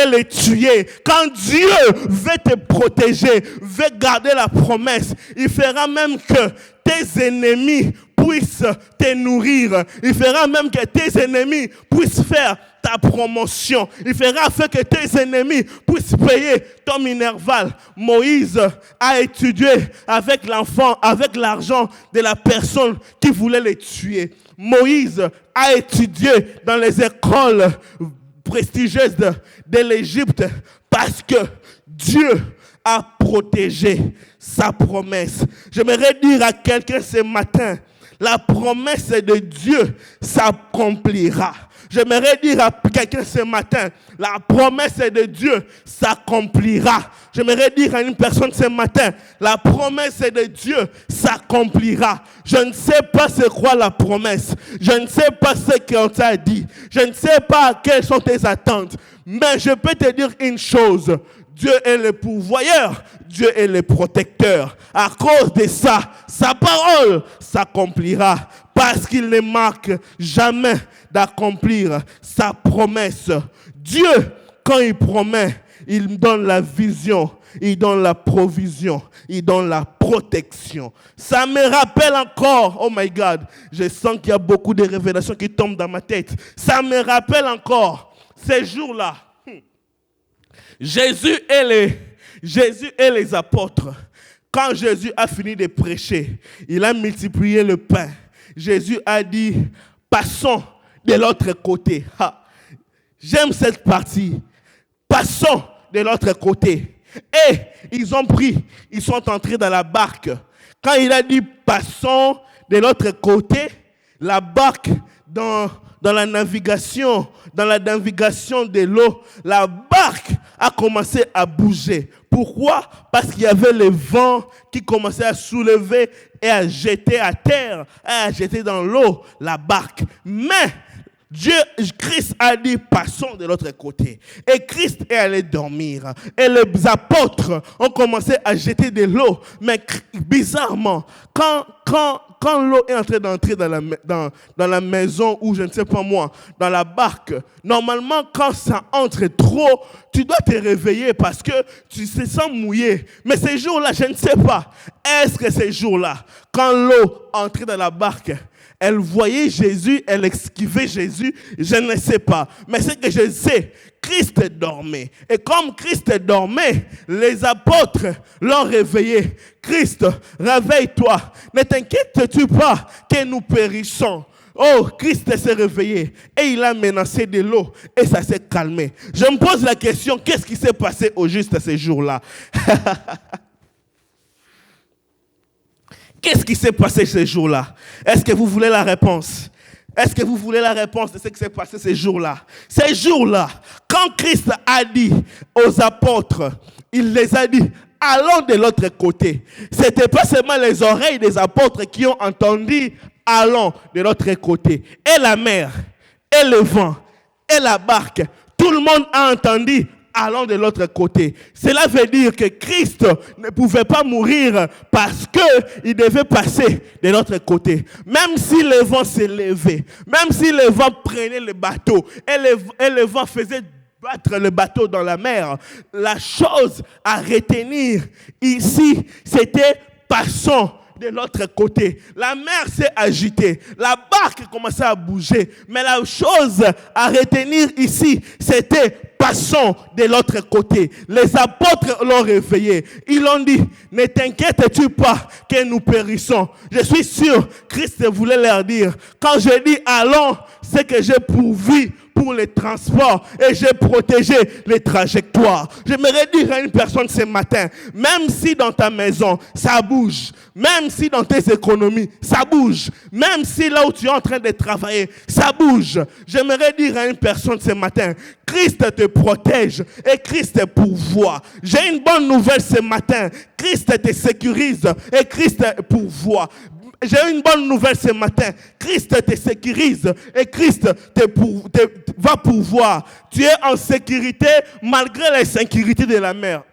le tuer. Quand Dieu veut te protéger, veut garder la promesse, il fera même que tes ennemis puissent te nourrir. Il fera même que tes ennemis puissent faire ta promotion. Il fera afin que tes ennemis puissent payer ton minerval. Moïse a étudié avec l'enfant, avec l'argent de la personne qui voulait le tuer. Moïse a étudié dans les écoles prestigieuses de l'Égypte parce que Dieu a protégé sa promesse. J'aimerais dire à quelqu'un ce matin, la promesse de Dieu s'accomplira. J'aimerais dire à quelqu'un ce matin, la promesse de Dieu s'accomplira. J'aimerais dire à une personne ce matin, la promesse de Dieu s'accomplira. Je ne sais pas c'est quoi la promesse. Je ne sais pas ce qu'on t'a dit. Je ne sais pas quelles sont tes attentes. Mais je peux te dire une chose. Dieu est le pourvoyeur, Dieu est le protecteur. À cause de ça, sa parole s'accomplira parce qu'il ne manque jamais d'accomplir sa promesse. Dieu, quand il promet, il donne la vision. il donne la provision, il donne la protection. Ça me rappelle encore, oh my God, je sens qu'il y a beaucoup de révélations qui tombent dans ma tête. Ça me rappelle encore ces jours-là. Jésus et les apôtres, quand Jésus a fini de prêcher, il a multiplié le pain. Jésus a dit, passons de l'autre côté. Ha. J'aime cette partie. Passons de l'autre côté. Et ils sont entrés dans la barque. Quand il a dit passons de l'autre côté, la barque dans la navigation de l'eau, la barque a commencé à bouger. Pourquoi? Parce qu'il y avait le vent qui commençait à soulever et à jeter à terre, à jeter dans l'eau la barque. Mais Christ a dit, passons de l'autre côté. Et Christ est allé dormir. Et les apôtres ont commencé à jeter de l'eau. Mais bizarrement, quand l'eau est entrée dans la maison ou je ne sais pas moi, dans la barque, normalement quand ça entre trop, tu dois te réveiller parce que tu te sens mouillé. Mais ces jours-là, je ne sais pas. Est-ce que ces jours-là, quand l'eau entrait dans la barque, elle voyait Jésus, elle esquivait Jésus, je ne sais pas. Mais ce que je sais, Christ dormait. Et comme Christ dormait, les apôtres l'ont réveillé. Christ, réveille-toi. Ne t'inquiètes-tu pas que nous périssons. Oh, Christ s'est réveillé et il a menacé de l'eau et ça s'est calmé. Je me pose la question, qu'est-ce qui s'est passé au juste ces jours-là? Qu'est-ce qui s'est passé ces jours-là? Est-ce que vous voulez la réponse? Est-ce que vous voulez la réponse de ce qui s'est passé ces jours-là? Ces jours-là, quand Christ a dit aux apôtres, il les a dit, allons de l'autre côté. Ce n'était pas seulement les oreilles des apôtres qui ont entendu, allons de l'autre côté. Et la mer, et le vent, et la barque, tout le monde a entendu, allons de l'autre côté. Cela veut dire que Christ ne pouvait pas mourir parce qu'il devait passer de l'autre côté. Même si le vent s'élevait, même si le vent prenait le bateau et le vent faisait battre le bateau dans la mer, la chose à retenir ici, c'était passons de l'autre côté. La mer s'est agitée, la barque commençait à bouger, mais la chose à retenir ici, c'était passons de l'autre côté. Les apôtres l'ont réveillé. Ils l'ont dit, ne t'inquiètes-tu pas que nous périssons. Je suis sûr, Christ voulait leur dire, quand je dis allons, c'est que j'ai pourvu pour les transports et j'ai protégé les trajectoires. J'aimerais dire à une personne ce matin, même si dans ta maison, ça bouge, même si dans tes économies, ça bouge, même si là où tu es en train de travailler, ça bouge. J'aimerais dire à une personne ce matin, Christ te protège et Christ te pourvoit. J'ai une bonne nouvelle ce matin, Christ te sécurise et Christ te pourvoit. J'ai une bonne nouvelle ce matin. Christ te sécurise et Christ va pouvoir. Tu es en sécurité malgré l'insécurité de la mer.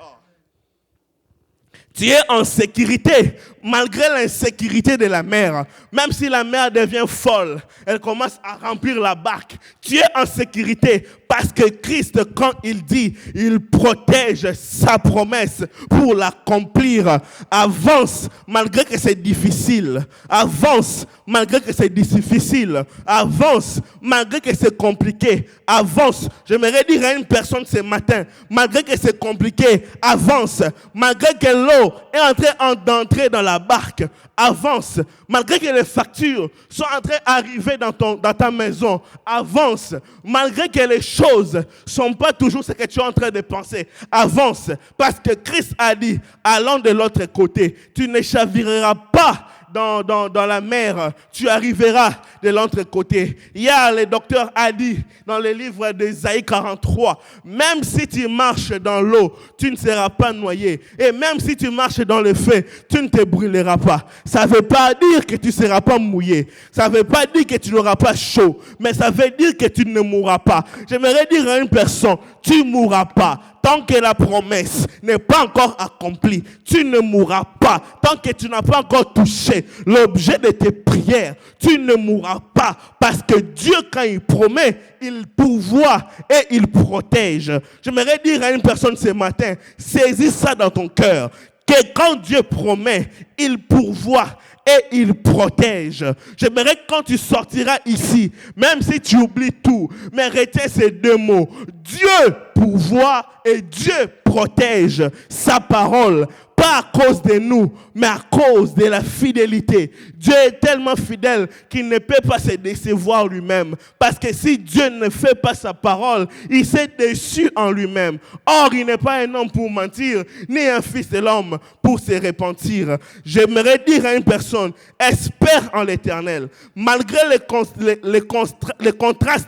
Tu es en sécurité malgré l'insécurité de la mer. Même si la mer devient folle, elle commence à remplir la barque. Tu es en sécurité parce que Christ, quand il dit, il protège sa promesse pour l'accomplir. Avance malgré que c'est difficile. Avance malgré que c'est difficile. Avance malgré que c'est compliqué. Avance. J'aimerais dire à une personne ce matin, malgré que c'est compliqué, avance. Malgré que l'eau est en train d'entrer dans la barque, avance. Malgré que les factures sont en train d'arriver dans ta maison, avance. Malgré que les choses ne sont pas toujours ce que tu es en train de penser, avance. Parce que Christ a dit, allons de l'autre côté, tu ne chavireras pas dans la mer, tu arriveras de l'autre côté. Hier, le docteur a dit dans le livre d'Ésaïe 43, même si tu marches dans l'eau, tu ne seras pas noyé. Et même si tu marches dans le feu, tu ne te brûleras pas. Ça ne veut pas dire que tu ne seras pas mouillé. Ça ne veut pas dire que tu n'auras pas chaud. Mais ça veut dire que tu ne mourras pas. J'aimerais dire à une personne, tu ne mourras pas. tant que la promesse n'est pas encore accomplie, tu ne mourras pas. Tant que tu n'as pas encore touché l'objet de tes prières, tu ne mourras pas. Parce que Dieu, quand il promet, il pourvoit et il protège. J'aimerais dire à une personne ce matin, saisis ça dans ton cœur, que quand Dieu promet, il pourvoit et il protège. J'aimerais que quand tu sortiras ici, même si tu oublies tout, mais retiens ces deux mots. Dieu pourvoit et Dieu protège. Sa parole, pas à cause de nous, mais à cause de la fidélité. Dieu est tellement fidèle qu'il ne peut pas se décevoir lui-même. Parce que si Dieu ne fait pas sa parole, il s'est déçu en lui-même. Or, il n'est pas un homme pour mentir, ni un fils de l'homme pour se repentir. J'aimerais dire à une personne, espère en l'Éternel. Malgré les contrastes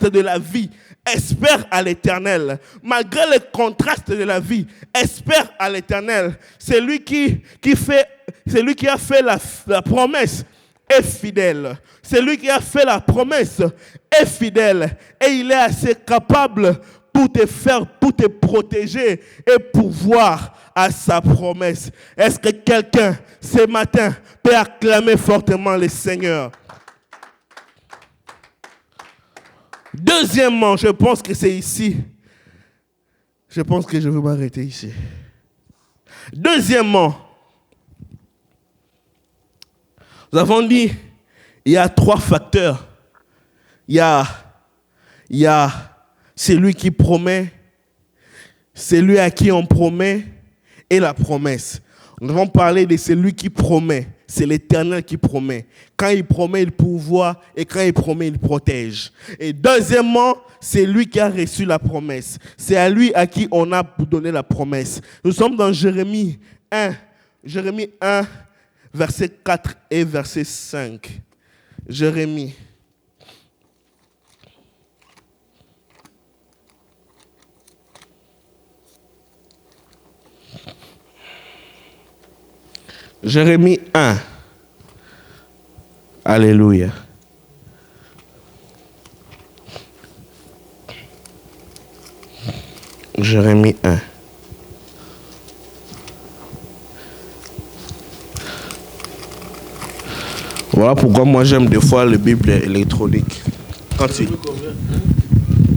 de la vie, espère à l'Éternel. Malgré les contrastes de la vie, espère à l'Éternel. C'est lui qui a fait la promesse est fidèle. C'est lui qui a fait la promesse est fidèle. Et il est assez capable pour te protéger et pourvoir à sa promesse. Est-ce que quelqu'un, ce matin, peut acclamer fortement le Seigneur? Deuxièmement, je pense que c'est ici. Je pense que je vais m'arrêter ici. Deuxièmement, nous avons dit, il y a 3 facteurs. Il y a celui qui promet, celui à qui on promet et la promesse. Nous avons parlé de celui qui promet. C'est l'Éternel qui promet. Quand il promet, il pourvoit. Et quand il promet, il protège. Et deuxièmement, c'est lui qui a reçu la promesse. C'est à lui à qui on a donné la promesse. Nous sommes dans Jérémie 1. Jérémie 1, verset 4 et verset 5. Jérémie. Jérémie 1. Alléluia. Jérémie 1. Voilà pourquoi moi j'aime des fois les Bibles électroniques.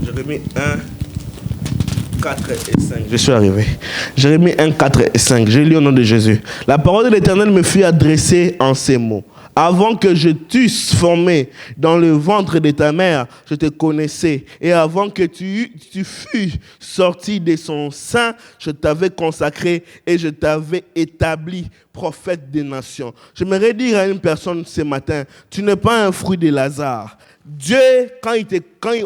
Jérémie 1, 4 et 5. Je suis arrivé. Jérémie 1, 4 et 5. Je lis au nom de Jésus. La parole de l'Éternel me fut adressée en ces mots. Avant que je t'eusse formé dans le ventre de ta mère, je te connaissais. Et avant que tu fus sorti de son sein, je t'avais consacré et je t'avais établi prophète des nations. J'aimerais dire à une personne ce matin, tu n'es pas un fruit de Lazare. Dieu, quand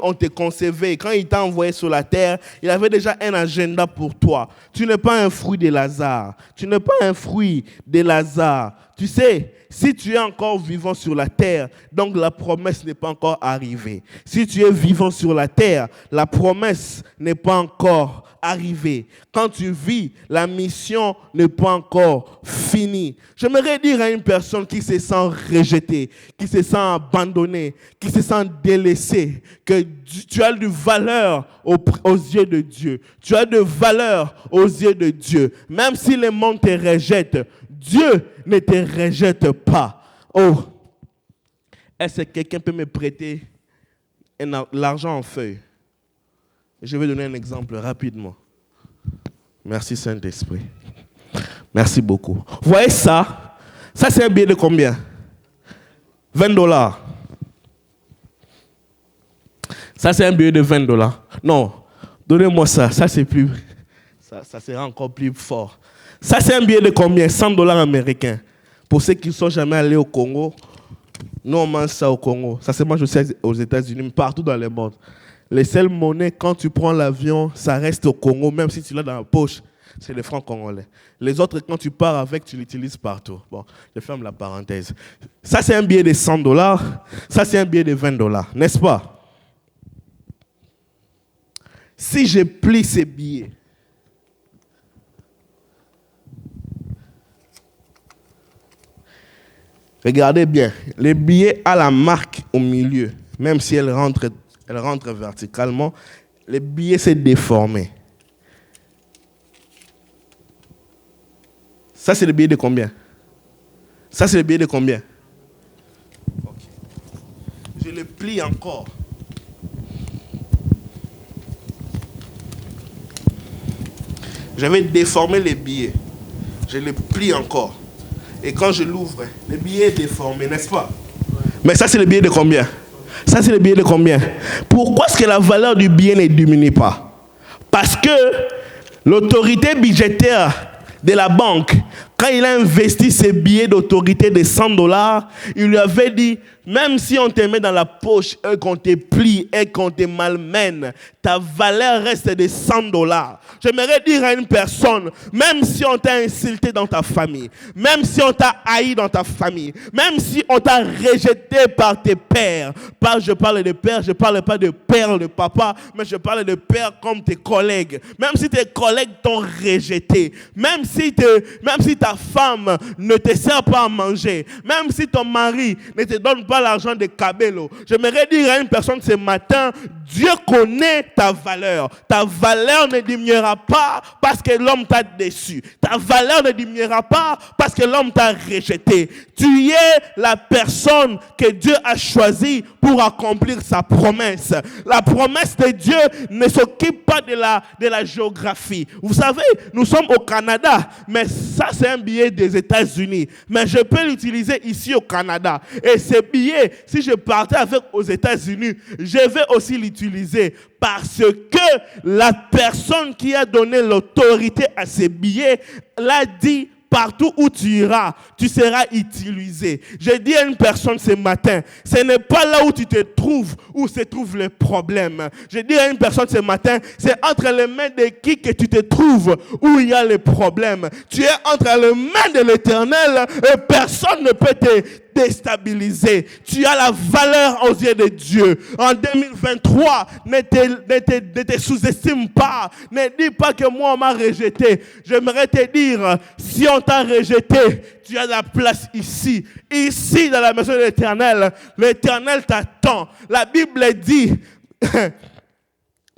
on t'a concevé, quand il t'a envoyé sur la terre, il avait déjà un agenda pour toi. Tu n'es pas un fruit de Lazare. Tu n'es pas un fruit de Lazare. Tu sais, si tu es encore vivant sur la terre, donc la promesse n'est pas encore arrivée. Si tu es vivant sur la terre, la promesse n'est pas encore arrivée. Quand tu vis, la mission n'est pas encore finie. J'aimerais dire à une personne qui se sent rejetée, qui se sent abandonnée, qui se sent délaissée, que tu as de valeur aux yeux de Dieu. Tu as de valeur aux yeux de Dieu. Même si le monde te rejette, Dieu ne te rejette pas. Oh, est-ce que quelqu'un peut me prêter l'argent en feuille? Je vais donner un exemple rapidement. Merci Saint-Esprit. Merci beaucoup. Vous voyez ça? Ça c'est un billet de combien? $20. Ça c'est un billet de $20. Non, donnez-moi ça. Ça c'est plus... Ça sera encore plus fort. Ça, c'est un billet de combien? $100 américains. Pour ceux qui ne sont jamais allés au Congo, nous, on mange ça au Congo. Ça se mange aussi aux États-Unis, partout dans le monde. Les seules monnaies, quand tu prends l'avion, ça reste au Congo, même si tu l'as dans la poche, c'est les francs congolais. Les autres, quand tu pars avec, tu l'utilises partout. Bon, je ferme la parenthèse. Ça, c'est un billet de $100. Ça, c'est un billet de $20, n'est-ce pas? Si je plie ces billets, regardez bien, les billets à la marque au milieu, même si elle rentre verticalement, les billets s'est déformé. Ça, c'est le billet de combien? Ça, c'est le billet de combien? Okay. Je le plie encore. Je vais déformer les billets. Je le plie encore. Et quand je l'ouvre, le billet est déformé, n'est-ce pas? Mais ça, c'est le billet de combien? Ça, c'est le billet de combien? Pourquoi est-ce que la valeur du billet ne diminue pas? Parce que l'autorité budgétaire de la banque, quand il a investi ses billets d'autorité de $100, il lui avait dit, même si on te met dans la poche et qu'on te plie et qu'on te malmène, ta valeur reste de $100. J'aimerais dire à une personne, même si on t'a insulté dans ta famille, même si on t'a haï dans ta famille, même si on t'a rejeté par tes pères, je parle de père, je ne parle pas de père, de papa, mais je parle de père comme tes collègues. Même si tes collègues t'ont rejeté, même si ta femme ne te sert pas à manger, même si ton mari ne te donne pas l'argent de Cabello, j'aimerais dire à une personne ce matin, Dieu connaît ta valeur. Ta valeur ne diminuera pas parce que l'homme t'a déçu. Ta valeur ne diminuera pas parce que l'homme t'a rejeté. Tu es la personne que Dieu a choisie pour accomplir sa promesse. La promesse de Dieu ne s'occupe pas de la géographie. Vous savez, nous sommes au Canada, mais ça c'est un billet des États-Unis. Mais je peux l'utiliser ici au Canada. Et ce billet, si je partais avec aux États-Unis, je vais aussi l'utiliser parce que la personne qui a donné l'autorité à ces billets l'a dit. Partout où tu iras, tu seras utilisé. Je dis à une personne ce matin, ce n'est pas là où tu te trouves où se trouve le problème. Je dis à une personne ce matin, c'est entre les mains de qui que tu te trouves où il y a le problème. Tu es entre les mains de l'Éternel et personne ne peut te déstabiliser. Tu as la valeur aux yeux de Dieu. En 2023, ne te sous-estime pas. Ne dis pas que moi on m'a rejeté. J'aimerais te dire, si on t'a rejeté, tu as la place ici. Ici, dans la maison de l'Éternel. L'Éternel t'attend. La Bible dit...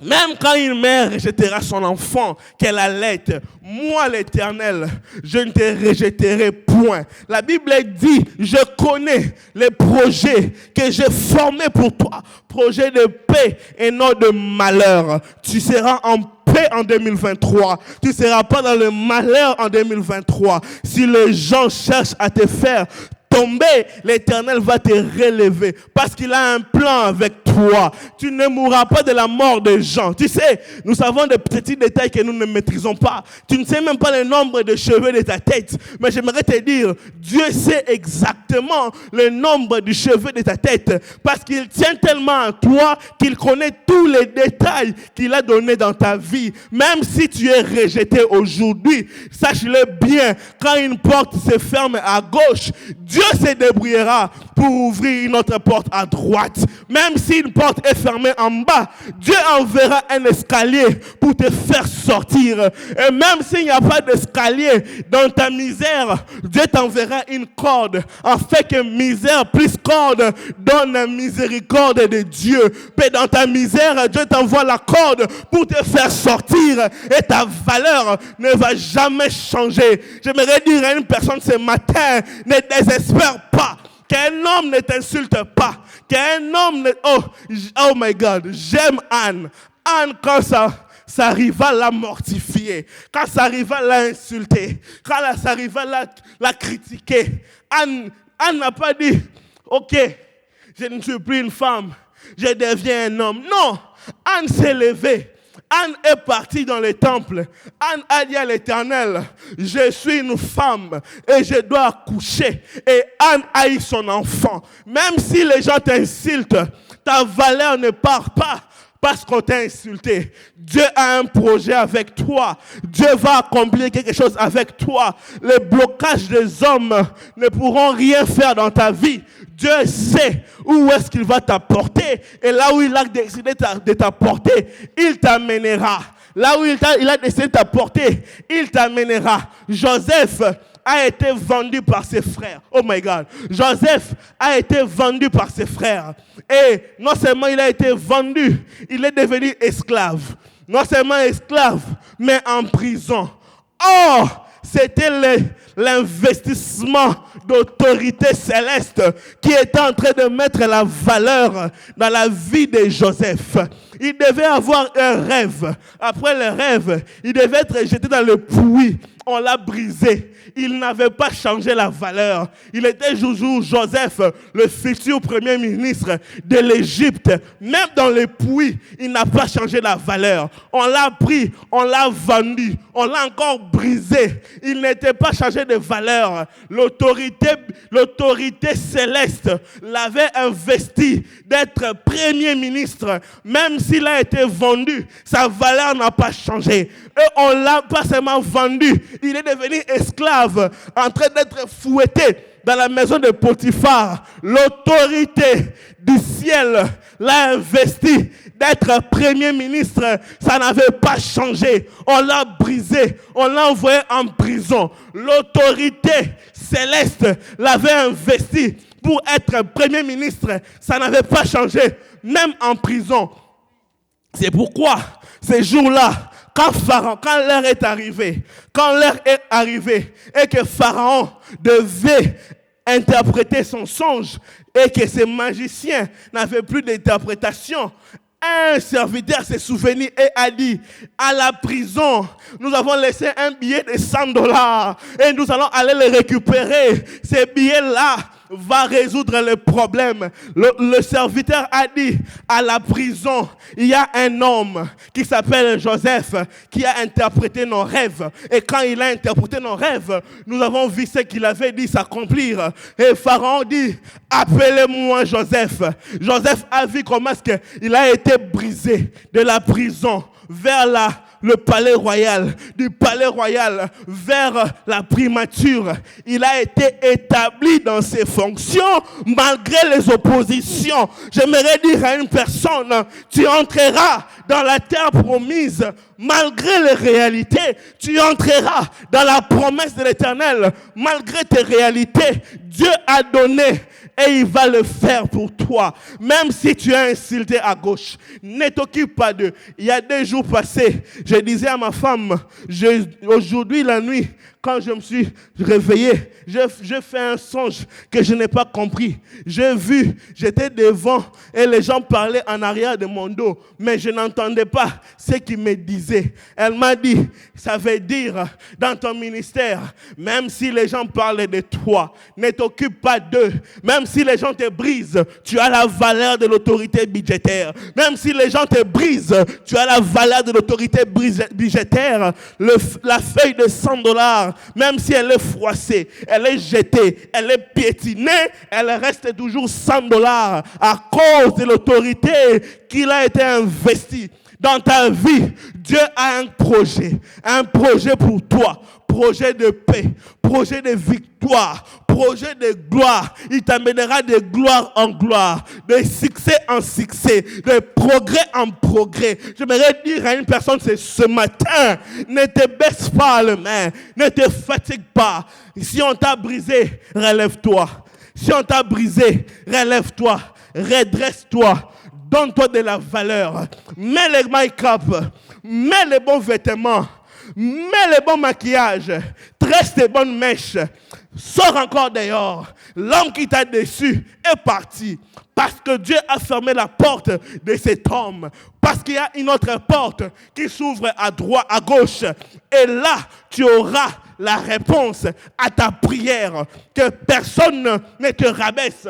Même quand une mère rejettera son enfant qu'elle allait, moi l'Éternel, je ne te rejetterai point. La Bible dit, je connais les projets que j'ai formés pour toi, projets de paix et non de malheur. Tu seras en paix en 2023. Tu ne seras pas dans le malheur en 2023. Si les gens cherchent à te faire tomber, l'Éternel va te relever parce qu'il a un plan avec toi. Tu ne mourras pas de la mort des gens. Tu sais, nous savons des petits détails que nous ne maîtrisons pas. Tu ne sais même pas le nombre de cheveux de ta tête. Mais j'aimerais te dire, Dieu sait exactement le nombre de cheveux de ta tête parce qu'il tient tellement à toi qu'il connaît tous les détails qu'il a donnés dans ta vie. Même si tu es rejeté aujourd'hui, sache-le bien, quand une porte se ferme à gauche, Dieu se débrouillera pour ouvrir une autre porte à droite. Même si une porte est fermée en bas, Dieu enverra un escalier pour te faire sortir. Et même s'il n'y a pas d'escalier dans ta misère, Dieu t'enverra une corde afin que misère plus corde donne la miséricorde de Dieu. Mais dans ta misère, Dieu t'envoie la corde pour te faire sortir et ta valeur ne va jamais changer. J'aimerais dire à une personne ce matin, ne désespère pas. Qu'un homme ne t'insulte pas. Qu'un homme ne... Oh my God, j'aime Anne. Anne, quand sa rivale l'a mortifié, quand sa rivale l'a insulté, quand sa rivale l'a critiqué, Anne n'a pas dit, ok, je ne suis plus une femme, je deviens un homme. Non, Anne s'est levée. Anne est partie dans le temple. Anne a dit à l'Éternel, je suis une femme et je dois accoucher. Et Anne a eu son enfant. Même si les gens t'insultent, ta valeur ne part pas parce qu'on t'a insulté. Dieu a un projet avec toi. Dieu va accomplir quelque chose avec toi. Les blocages des hommes ne pourront rien faire dans ta vie. Dieu sait où est-ce qu'il va t'apporter. Et là où il a décidé de t'apporter, il t'amènera. Là où il a décidé de t'apporter, il t'amènera. Joseph a été vendu par ses frères. Oh my God. Joseph a été vendu par ses frères. Et non seulement il a été vendu, il est devenu esclave. Non seulement esclave, mais en prison. Oh, c'était l'investissement d'autorité céleste qui était en train de mettre la valeur dans la vie de Joseph. Il devait avoir un rêve. Après le rêve, il devait être jeté dans le puits. On l'a brisé. Il n'avait pas changé la valeur. Il était toujours Joseph, le futur premier ministre de l'Égypte. Même dans le puits, il n'a pas changé la valeur. On l'a pris, on l'a vendu, on l'a encore brisé. Il n'était pas changé de valeur. L'autorité céleste l'avait investi d'être premier ministre. Même s'il a été vendu, sa valeur n'a pas changé. Et on ne l'a pas seulement vendu, il est devenu esclave, en train d'être fouetté dans la maison de Potiphar. L'autorité du ciel l'a investi d'être premier ministre. Ça n'avait pas changé. On l'a brisé, on l'a envoyé en prison. L'autorité céleste l'avait investi pour être premier ministre. Ça n'avait pas changé, même en prison. C'est pourquoi ces jours-là, quand l'heure est arrivée et que Pharaon devait interpréter son songe et que ses magiciens n'avaient plus d'interprétation, un serviteur s'est souvenu et a dit: à la prison, nous avons laissé un billet de $100 et nous allons aller le récupérer. Ces billets-là va résoudre le problème. Le serviteur a dit: à la prison, il y a un homme qui s'appelle Joseph qui a interprété nos rêves. Et quand il a interprété nos rêves, nous avons vu ce qu'il avait dit s'accomplir. Et Pharaon dit: appelez-moi Joseph. Joseph a vu comment est-ce qu'il a été brisé de la prison vers le palais royal, du palais royal vers la primature. Il a été établi dans ses fonctions malgré les oppositions. J'aimerais dire à une personne: tu entreras dans la terre promise malgré les réalités. Tu entreras dans la promesse de l'Éternel malgré tes réalités. Dieu a donné et il va le faire pour toi. Même si tu es insulté à gauche, ne t'occupe pas d'eux. Il y a 2 jours passés, je disais à ma femme, aujourd'hui la nuit, quand je me suis réveillé, je fais un songe que je n'ai pas compris. J'ai vu, j'étais devant et les gens parlaient en arrière de mon dos, mais je n'entendais pas ce qu'ils me disaient. Elle m'a dit: ça veut dire dans ton ministère, même si les gens parlent de toi, ne t'occupe pas d'eux. Même si les gens te brisent, tu as la valeur de l'autorité budgétaire. Même si les gens te brisent, tu as la valeur de l'autorité budgétaire. La feuille de $100, même si elle est froissée, elle est jetée, elle est piétinée, elle reste toujours $100 à cause de l'autorité qu'il a été investie. Dans ta vie, Dieu a un projet pour toi. Projet de paix, projet de victoire, projet de gloire. Il t'amènera de gloire en gloire, de succès en succès, de progrès en progrès. J'aimerais dire à une personne ce matin: ne te baisse pas les mains, ne te fatigue pas. Si on t'a brisé, relève-toi. Si on t'a brisé, relève-toi, redresse-toi. Donne-toi de la valeur. Mets les make-up, mets les bons vêtements, mets les bons maquillages, tresse tes bonnes mèches, sors encore dehors. L'homme qui t'a déçu est parti. Parce que Dieu a fermé la porte de cet homme. Parce qu'il y a une autre porte qui s'ouvre à droite, à gauche. Et là, tu auras la réponse à ta prière. Que personne ne te rabaisse.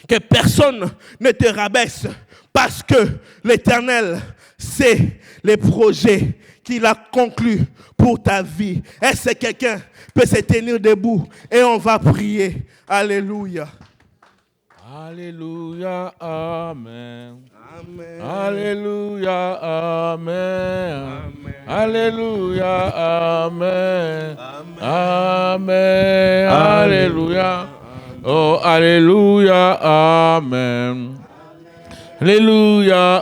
Que personne ne te rabaisse. Parce que l'Éternel, c'est les projets qu'il a conclus pour ta vie. Est-ce que quelqu'un peut se tenir debout et on va prier? Alléluia. Alléluia, Amen. Amen. Alléluia, Amen. Amen. Alléluia, Amen. Amen. Alléluia. Oh, Alléluia, Amen. Alléluia,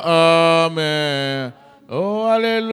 Amen. Oh, Alléluia.